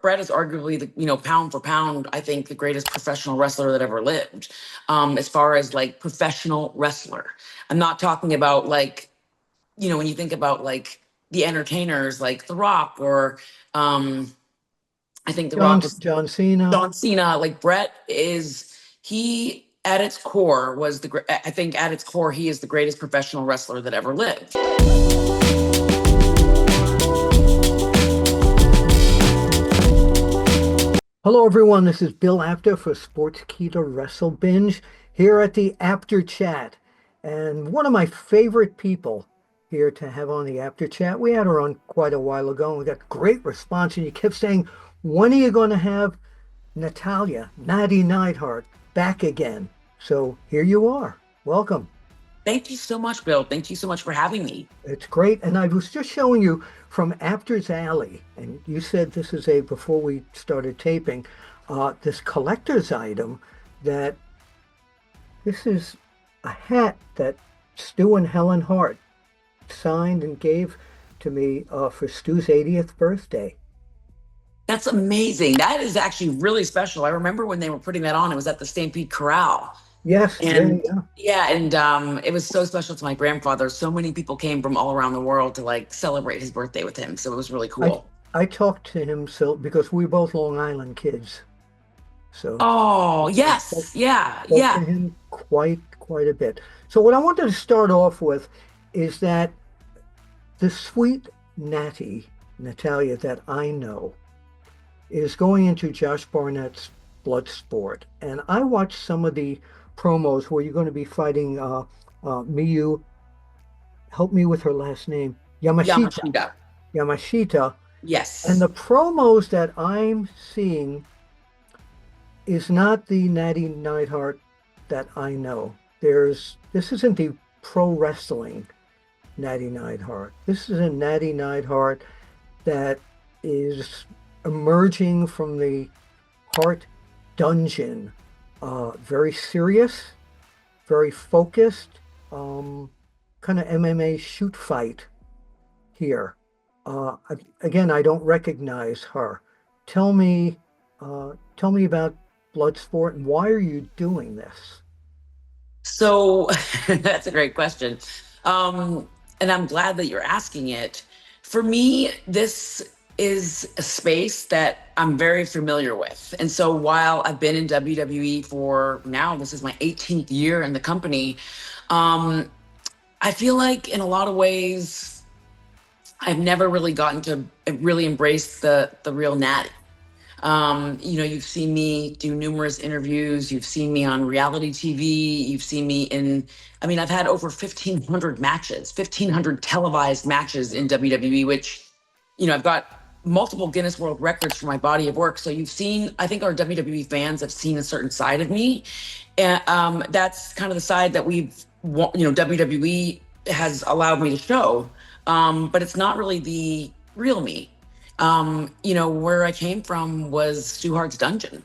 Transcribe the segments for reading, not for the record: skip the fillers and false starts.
Bret is arguably the, pound for pound, I think the greatest professional wrestler that ever lived. As far as like professional wrestler, I'm not talking about like, when you think about like the entertainers like The Rock or I think The Rock was John Cena. John Cena. Like Bret he at its core I think at its core, he is the greatest professional wrestler that ever lived. Hello, everyone. This is Bill Apter for Sportskeeda WrestleBinge here at the Apter Chat. And one of my favorite people here to have on the Apter Chat, we had her on quite a while ago, and we got great response. And you kept saying, when are you going to have Natalya, Natty Neidhart, back again? So here you are. Welcome. Thank you so much, Bill. Thank you so much for having me. It's great. And I was just showing you from Apter's Alley, and you said this is before we started taping, this collector's item this is a hat that Stu and Helen Hart signed and gave to me for Stu's 80th birthday. That's amazing. That is actually really special. I remember when they were putting that on, it was at the Stampede Corral. Yes. And it was so special to my grandfather. So many people came from all around the world to like celebrate his birthday with him. So it was really cool. I talked to him because we're both Long Island kids. So yes. Spoke to him quite a bit. So what I wanted to start off with is that the sweet Natalya that I know is going into Josh Barnett's Bloodsport. And I watched some of the promos where you're going to be fighting Miyu, help me with her last name, Yamashita. Yes. And the promos that I'm seeing is not the Natty Neidhart that I know. This isn't the pro wrestling Natty Neidhart. This is a Natty Neidhart that is emerging from the Hart dungeon. Very serious, very focused, kind of MMA shoot fight here. Again, I don't recognize her. Tell me about Bloodsport and why are you doing this? So that's a great question. And I'm glad that you're asking it. For me, this is a space that I'm very familiar with. And so while I've been in WWE for now, this is my 18th year in the company, I feel like in a lot of ways, I've never really gotten to really embrace the real Natty. You've seen me do numerous interviews. You've seen me on reality TV. You've seen me I've had over 1,500 matches, 1,500 televised matches in WWE, which, I've got multiple Guinness World Records for my body of work. So I think our WWE fans have seen a certain side of me. And that's kind of the side that WWE has allowed me to show. But it's not really the real me. Where I came from was Stu Hart's dungeon.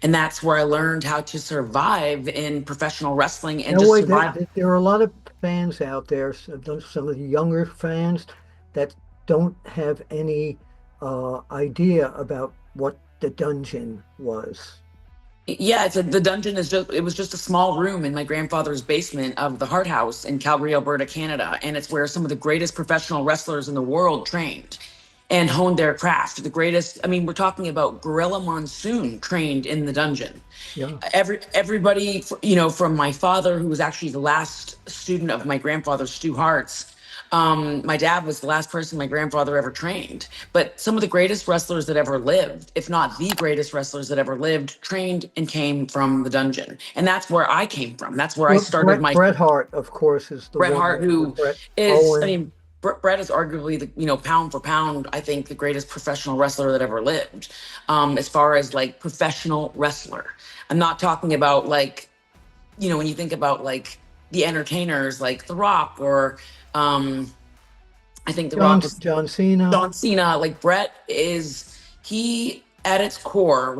And that's where I learned how to survive in professional wrestling and survive. There are a lot of fans out there, some of the younger fans that don't have any idea about what the dungeon was. Yeah, the dungeon it was just a small room in my grandfather's basement of the Hart House in Calgary, Alberta, Canada. And it's where some of the greatest professional wrestlers in the world trained and honed their craft. The greatest, we're talking about Gorilla Monsoon trained in the dungeon. Yeah. Everybody, from my father, who was actually the last student of my grandfather, Stu Hart's. My dad was the last person my grandfather ever trained. But some of the greatest wrestlers that ever lived, if not the greatest wrestlers that ever lived, trained and came from the dungeon. And that's where I came from. That's where I started Bret Hart, of course, is the Bret Hart, who is, Owen. Bret is arguably the, pound for pound, I think the greatest professional wrestler that ever lived. As far as like professional wrestler, I'm not talking about like, when you think about like the entertainers like The Rock or I think The Rock was John Cena. Like Bret at its core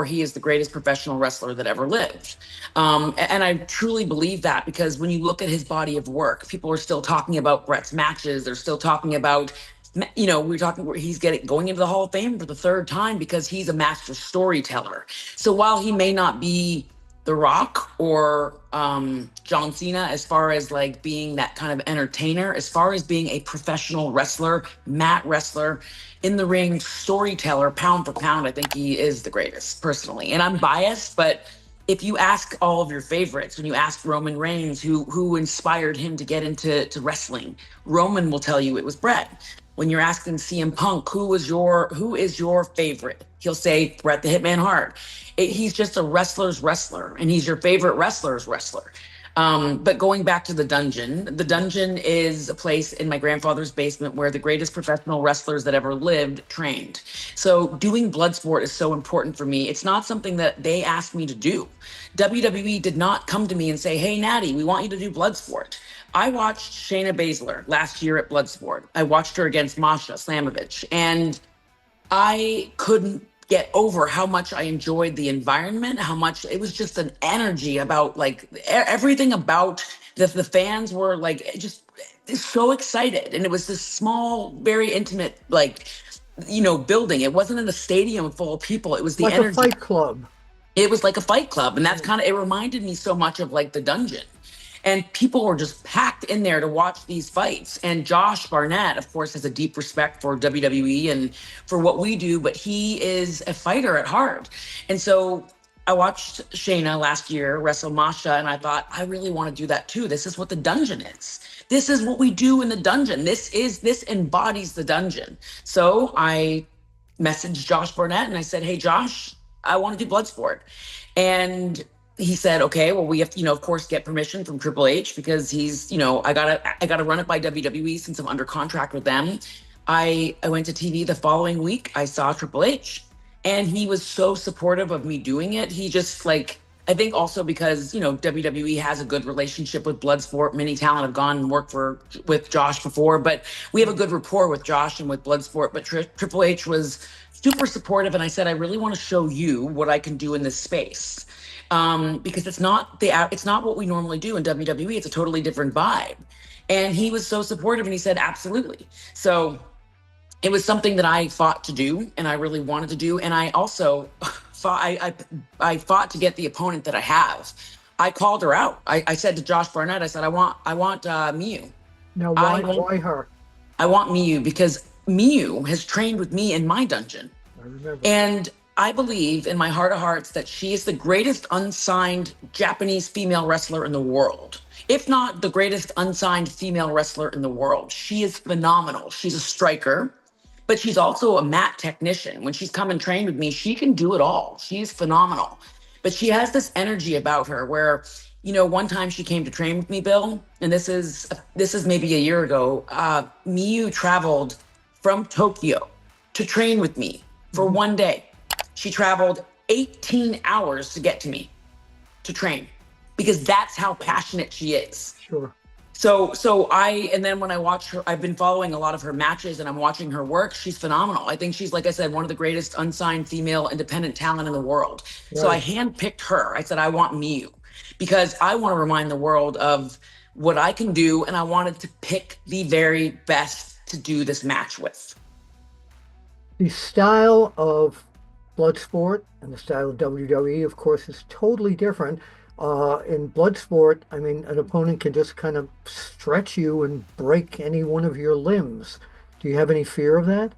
he is the greatest professional wrestler that ever lived. And I truly believe that because when you look at his body of work, people are still talking about Bret's matches. They're still talking about we were talking where he's going into the Hall of Fame for the third time because he's a master storyteller. So while he may not be The Rock or John Cena as far as like being that kind of entertainer, as far as being a professional wrestler, mat wrestler, in the ring storyteller, pound for pound, I think he is the greatest personally. And I'm biased, but if you ask all of your favorites, when you ask Roman Reigns who inspired him to get into wrestling, Roman will tell you it was Bret. When you're asking CM Punk who is your favorite, he'll say Bret the Hitman Hart. He's just a wrestler's wrestler, and he's your favorite wrestler's wrestler. But going back to the dungeon is a place in my grandfather's basement where the greatest professional wrestlers that ever lived trained. So doing Bloodsport is so important for me. It's not something that they asked me to do. WWE did not come to me and say, hey, Natty, we want you to do Bloodsport. I watched Shayna Baszler last year at Bloodsport. I watched her against Masha Slamovich, and I couldn't get over how much I enjoyed the environment, how much it was just an energy about like everything about the fans were like just so excited. And it was this small, very intimate, like, building. It wasn't in a stadium full of people. It was the Like energy. a fight club. It was like a fight club. And that's it reminded me so much of like the dungeon. And people were just packed in there to watch these fights. And Josh Barnett, of course, has a deep respect for WWE and for what we do, but he is a fighter at heart. And so I watched Shayna last year wrestle Masha, and I thought, I really want to do that too. This is what the dungeon is. This is what we do in the dungeon. This embodies the dungeon. So I messaged Josh Barnett and I said, hey, Josh, I want to do Bloodsport. And he said, okay, well, we have to, of course, get permission from Triple H because he's, I gotta run it by WWE since I'm under contract with them. I went to TV the following week. I saw Triple H, and he was so supportive of me doing it. He just like, I think also because, WWE has a good relationship with Bloodsport. Many talent have gone and worked with Josh before, but we have a good rapport with Josh and with Bloodsport. But Triple H was super supportive, and I said, I really want to show you what I can do in this space. Because it's not what we normally do in WWE. It's a totally different vibe. And he was so supportive, and he said, absolutely. So it was something that I fought to do, and I really wanted to do. And I also I fought to get the opponent that I have. I called her out. I said to Josh Barnett, I said, I want Miyu. Now, why her? I want Miyu because Miyu has trained with me in my dungeon. I remember. And I believe in my heart of hearts that she is the greatest unsigned Japanese female wrestler in the world. If not the greatest unsigned female wrestler in the world. She is phenomenal. She's a striker, but she's also a mat technician. When she's come and trained with me, she can do it all. She's phenomenal. But she has this energy about her where, one time she came to train with me, Bill, and this is maybe a year ago. Miyu traveled from Tokyo to train with me for one day. She traveled 18 hours to get to me to train because that's how passionate she is. Sure. And then when I watch her, I've been following a lot of her matches and I'm watching her work. She's phenomenal. I think she's, like I said, one of the greatest unsigned female independent talent in the world. Right. So I handpicked her. I said, I want Miyu because I want to remind the world of what I can do. And I wanted to pick the very best to do this match with. The style of Bloodsport and the style of WWE, of course, is totally different. In Bloodsport, I mean, an opponent can just kind of stretch you and break any one of your limbs. Do you have any fear of that?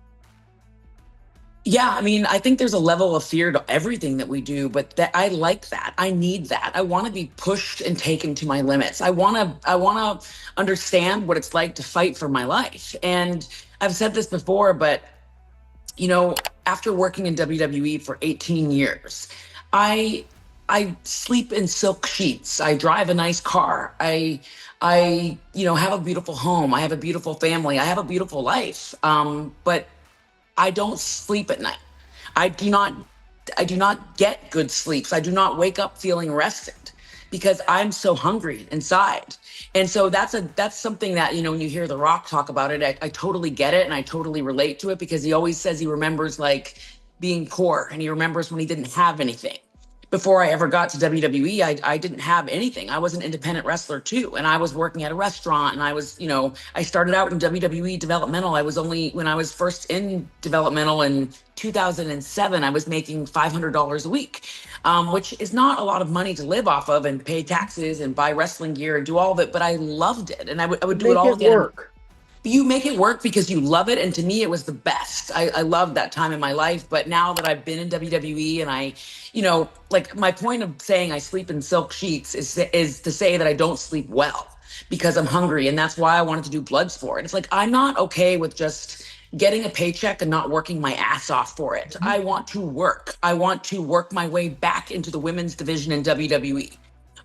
Yeah, I mean, I think there's a level of fear to everything that we do, but I like that. I need that. I want to be pushed and taken to my limits. I want to understand what it's like to fight for my life. And I've said this before, but after working in WWE for 18 years, I sleep in silk sheets. I drive a nice car. I have a beautiful home. I have a beautiful family. I have a beautiful life. But I don't sleep at night. I do not get good sleeps. I do not wake up feeling rested because I'm so hungry inside. And so that's something that, when you hear The Rock talk about it, I totally get it and I totally relate to it because he always says he remembers like being poor and he remembers when he didn't have anything. before I ever got to WWE, I didn't have anything. I was an independent wrestler too. And I was working at a restaurant, and I was, I started out in WWE developmental. When I was first in developmental in 2007, I was making $500 a week, which is not a lot of money to live off of and pay taxes and buy wrestling gear and do all of it. But I loved it. And I would do it Make all it again. work. You make it work because you love it, and to me it was the best. I loved that time in my life. But now that I've been in WWE, and like, my point of saying I sleep in silk sheets is to say that I don't sleep well because I'm hungry, and that's why I wanted to do Bloodsport. It's like, I'm not okay with just getting a paycheck and not working my ass off for it. I want to work. I want to work my way back into the women's division in WWE.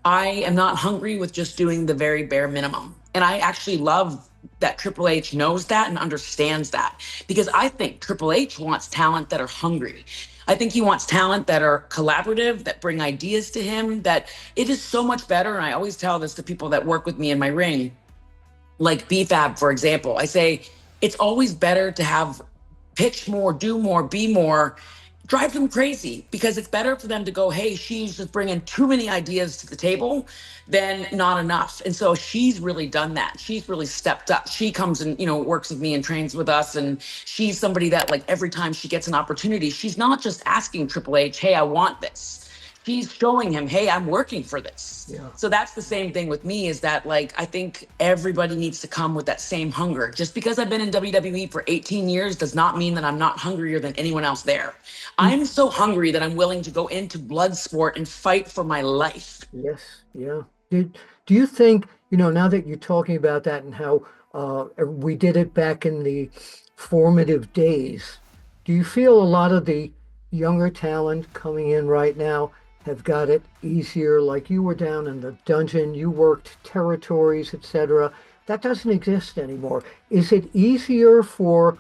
I am not hungry with just doing the very bare minimum. And I actually love that Triple H knows that and understands that, because I think Triple H wants talent that are hungry. I think he wants talent that are collaborative, that bring ideas to him, that it is so much better. And I always tell this to people that work with me in my ring, like BFAB, for example. I say, it's always better to have pitch more, do more, be more, drive them crazy, because it's better for them to go, hey, she's just bringing too many ideas to the table than not enough. And so she's really done that. She's really stepped up. She comes and, works with me and trains with us. And she's somebody that, like, every time she gets an opportunity, she's not just asking Triple H, hey, I want this. She's showing him, hey, I'm working for this. Yeah. So that's the same thing with me, is that, like, I think everybody needs to come with that same hunger. Just because I've been in WWE for 18 years does not mean that I'm not hungrier than anyone else there. I'm so hungry that I'm willing to go into Bloodsport and fight for my life. Yes. Yeah. Do you think, now that you're talking about that and how we did it back in the formative days, do you feel a lot of the younger talent coming in right now have got it easier? Like, you were down in the dungeon, you worked territories, etc. That doesn't exist anymore. Is it easier for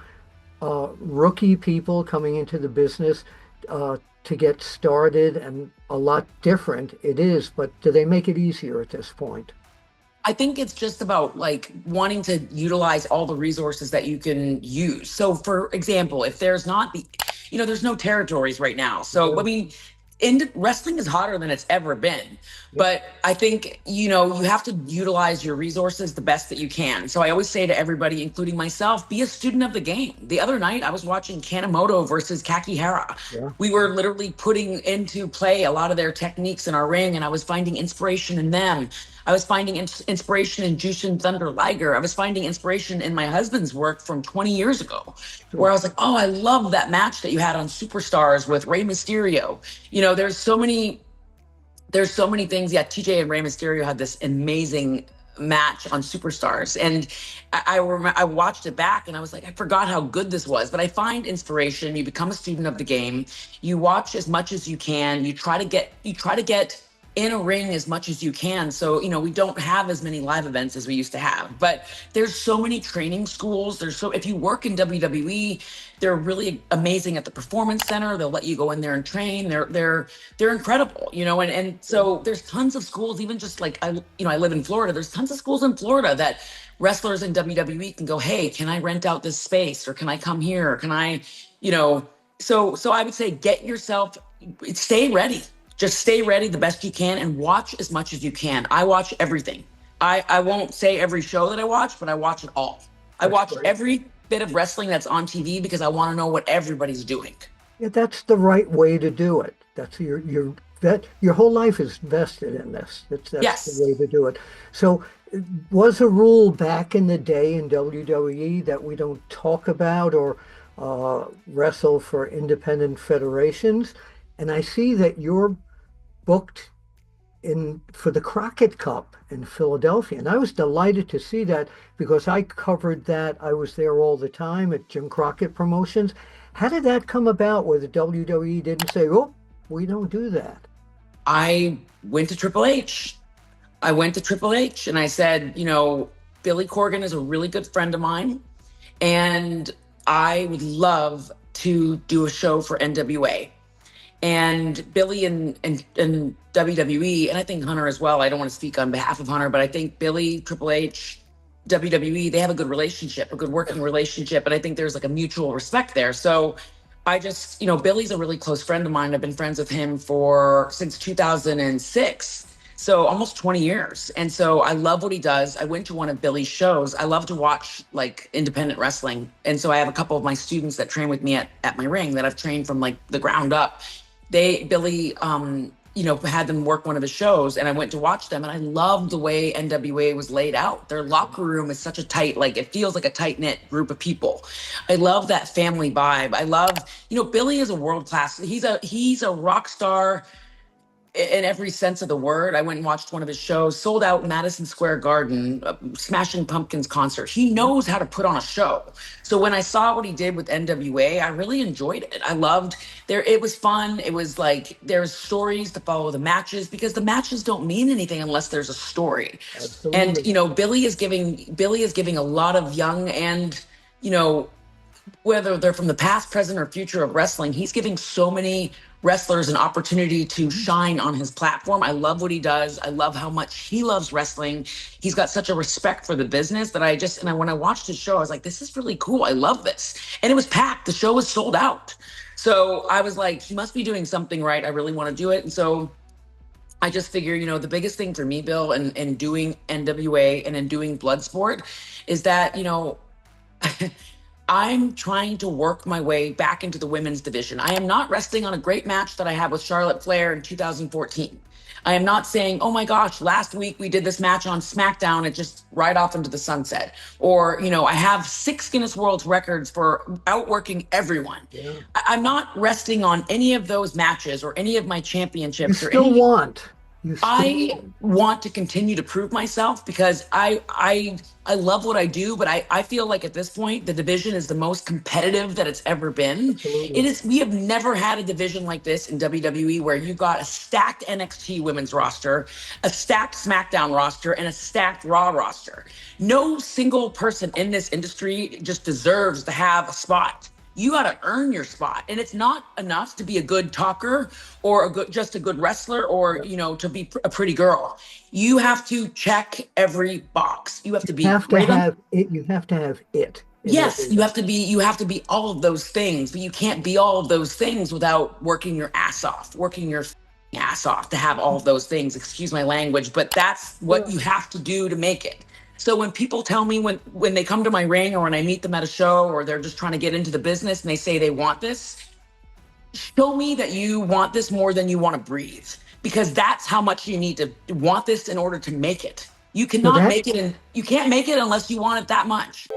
rookie people coming into the business to get started? And a lot different it is, but do they make it easier at this point? I think it's just about, like, wanting to utilize all the resources that you can use. So, for example, if there's not there's no territories right now. So, Yeah. I mean, wrestling is hotter than it's ever been. But I think, you have to utilize your resources the best that you can. So I always say to everybody, including myself, be a student of the game. The other night, I was watching Kanemoto versus Kakihara. Yeah. We were literally putting into play a lot of their techniques in our ring, and I was finding inspiration in them. I was finding inspiration in Jushin Thunder Liger. I was finding inspiration in my husband's work from 20 years ago, where I was like, oh, I love that match that you had on Superstars with Rey Mysterio. There's so many things. Yeah, TJ and Rey Mysterio had this amazing match on Superstars, and I watched it back, and I was like, I forgot how good this was. But I find inspiration. You become a student of the game. You watch as much as you can. You try to get in a ring as much as you can. So, we don't have as many live events as we used to have, but there's so many training schools. If you work in WWE, they're really amazing at the Performance Center. They'll let you go in there and train. They're incredible, and so there's tons of schools. Even just like, I live in Florida. There's tons of schools in Florida that wrestlers in WWE can go, hey, can I rent out this space, or can I come here? Or can I, so I would say, stay ready. Just stay ready the best you can and watch as much as you can. I watch everything. I won't say every show that I watch, but I watch it all. I watch every bit of wrestling that's on TV because I want to know what everybody's doing. Yeah, that's the right way to do it. That's your whole life is vested in this. That's Yes. the way to do it. So, was a rule back in the day in WWE that we don't talk about or wrestle for independent federations? And I see that you're booked in for the Crockett Cup in Philadelphia. And I was delighted to see that because I covered that. I was there all the time at Jim Crockett Promotions. How did that come about where the WWE didn't say, oh, we don't do that? I went to Triple H. And I said, Billy Corgan is a really good friend of mine, and I would love to do a show for NWA. And Billy and WWE, and I think Hunter as well. I don't want to speak on behalf of Hunter, but I think Billy, Triple H, WWE, they have a good relationship, a good working relationship. And I think there's like a mutual respect there. So I just, Billy's a really close friend of mine. I've been friends with him for since 2006. So almost 20 years. And so I love what he does. I went to one of Billy's shows. I love to watch like independent wrestling. And so I have a couple of my students that train with me at my ring that I've trained from like the ground up. Billy, had them work one of his shows, and I went to watch them, and I loved the way NWA was laid out. Their locker room is such a tight, like it feels like a tight knit group of people. I love that family vibe. I love, Billy is a world class. He's a rock star in every sense of the word. I went and watched one of his shows, sold out Madison Square Garden, Smashing Pumpkins concert. He knows how to put on a show. So when I saw what he did with NWA, I really enjoyed it. I loved there. It was fun. It was like there's stories to follow the matches because the matches don't mean anything unless there's a story. And Absolutely. Billy is giving a lot of young and whether they're from the past, present, or future of wrestling, he's giving so many wrestlers an opportunity to shine on his platform. I love what he does. I love how much he loves wrestling. He's got such a respect for the business that when I watched his show, I was like, this is really cool. I love this. And it was packed. The show was sold out. So I was like, he must be doing something right. I really want to do it. And so I just figure, the biggest thing for me, Bill, in doing NWA and in doing Bloodsport is that, I'm trying to work my way back into the women's division. I am not resting on a great match that I had with Charlotte Flair in 2014. I am not saying, oh my gosh, last week we did this match on SmackDown, it just right off into the sunset. Or, I have 6 Guinness World Records for outworking everyone. Yeah. I'm not resting on any of those matches or any of my You championships or still any. want. You I still. want to continue to prove myself because I love what I do, but I feel like at this point the division is the most competitive that it's ever been. Absolutely. We have never had a division like this in WWE where you got a stacked NXT women's roster, a stacked SmackDown roster, and a stacked Raw roster. No single person in this industry just deserves to have a spot. You got to earn your spot, and it's not enough to be a good talker or just a good wrestler or to be a pretty girl. You have to check every box. You have to be Have to great on. have it. You have to have it in Yes, every you have to be all of those things, but you can't be all of those things without working your ass off, working your ass off to have all of those things. Excuse my language, but that's what you have to do to make it. So when people tell me when they come to my ring or when I meet them at a show or they're just trying to get into the business and they say they want this, show me that you want this more than you want to breathe, because that's how much you need to want this in order to make it. You So cannot that make it and you can't make it unless you want it that much.